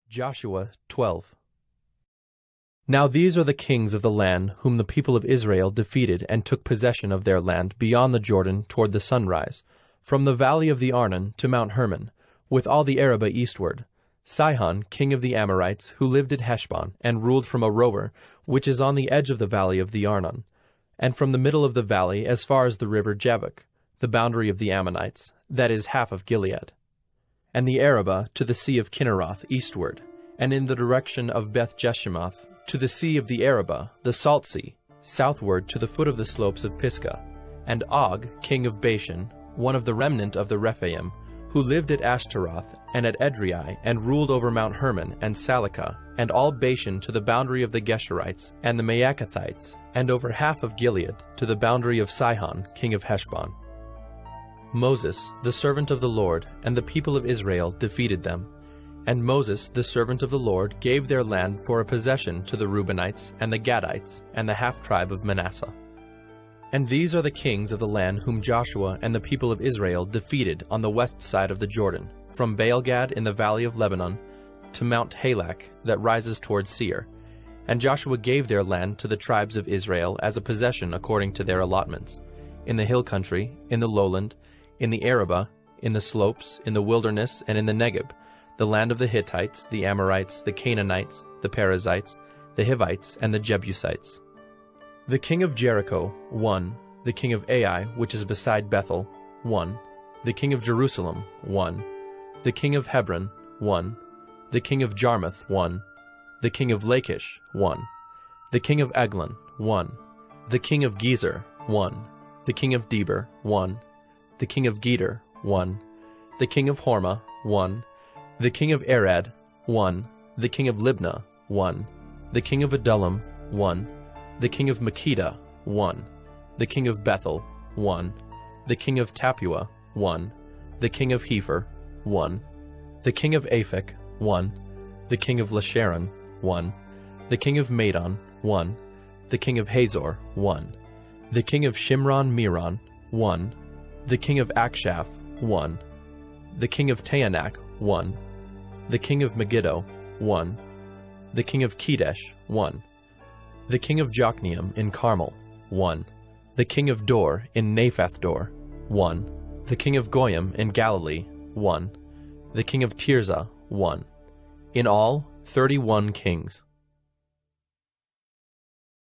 Joshua 12. Now these are the kings of the land whom the people of Israel defeated and took possession of their land beyond the Jordan toward the sunrise, from the valley of the Arnon to Mount Hermon, with all the Arabah eastward. Sihon, king of the Amorites, who lived at Heshbon, and ruled from Aroer, which is on the edge of the valley of the Arnon, and from the middle of the valley as far as the river Jabbok, the boundary of the Ammonites, that is half of Gilead. And the Arabah to the sea of Kinneroth eastward, and in the direction of Beth-Jeshimoth, to the sea of the Arabah, the Salt Sea, southward to the foot of the slopes of Pisgah, and Og, king of Bashan, one of the remnant of the Rephaim, who lived at Ashtaroth and at Edrei, and ruled over Mount Hermon and Salecah, and all Bashan to the boundary of the Geshurites and the Maacathites, and over half of Gilead to the boundary of Sihon, king of Heshbon. Moses, the servant of the Lord, and the people of Israel defeated them. And Moses, the servant of the Lord, gave their land for a possession to the Reubenites and the Gadites and the half-tribe of Manasseh. And these are the kings of the land whom Joshua and the people of Israel defeated on the west side of the Jordan, from Baal-gad in the valley of Lebanon to Mount Halak that rises toward Seir. And Joshua gave their land to the tribes of Israel as a possession according to their allotments, in the hill country, in the lowland, in the Arabah, in the slopes, in the wilderness, and in the Negeb, the land of the Hittites, the Amorites, the Canaanites, the Perizzites, the Hivites, and the Jebusites. The king of Jericho, 1. The king of Ai, which is beside Bethel, 1. The king of Jerusalem, 1. The king of Hebron, 1. The king of Jarmuth, 1. The king of Lachish, 1. The king of Eglon, 1. The king of Gezer, 1. The king of Deber, 1. The king of Geder, 1. The king of Hormah, 1. The king of Arad, 1. The king of Libnah, 1. The king of Adullam, 1. The king of Makkedah, 1. The king of Bethel, 1. The king of Tappuah, 1. The king of Hepher, 1. The king of Aphek, 1. The king of Lasharon, 1. The king of Madon, 1. The king of Hazor, 1. The king of Shimron-Meron, 1. The king of Akshaph, 1. The king of Taanach, 1. The king of Megiddo, 1. The king of Kedesh, 1. The king of Jokneam in Carmel, 1. The king of Dor in Naphath-dor, 1. The king of Goyim in Galilee, 1. The king of Tirzah, 1. In all, 31 kings.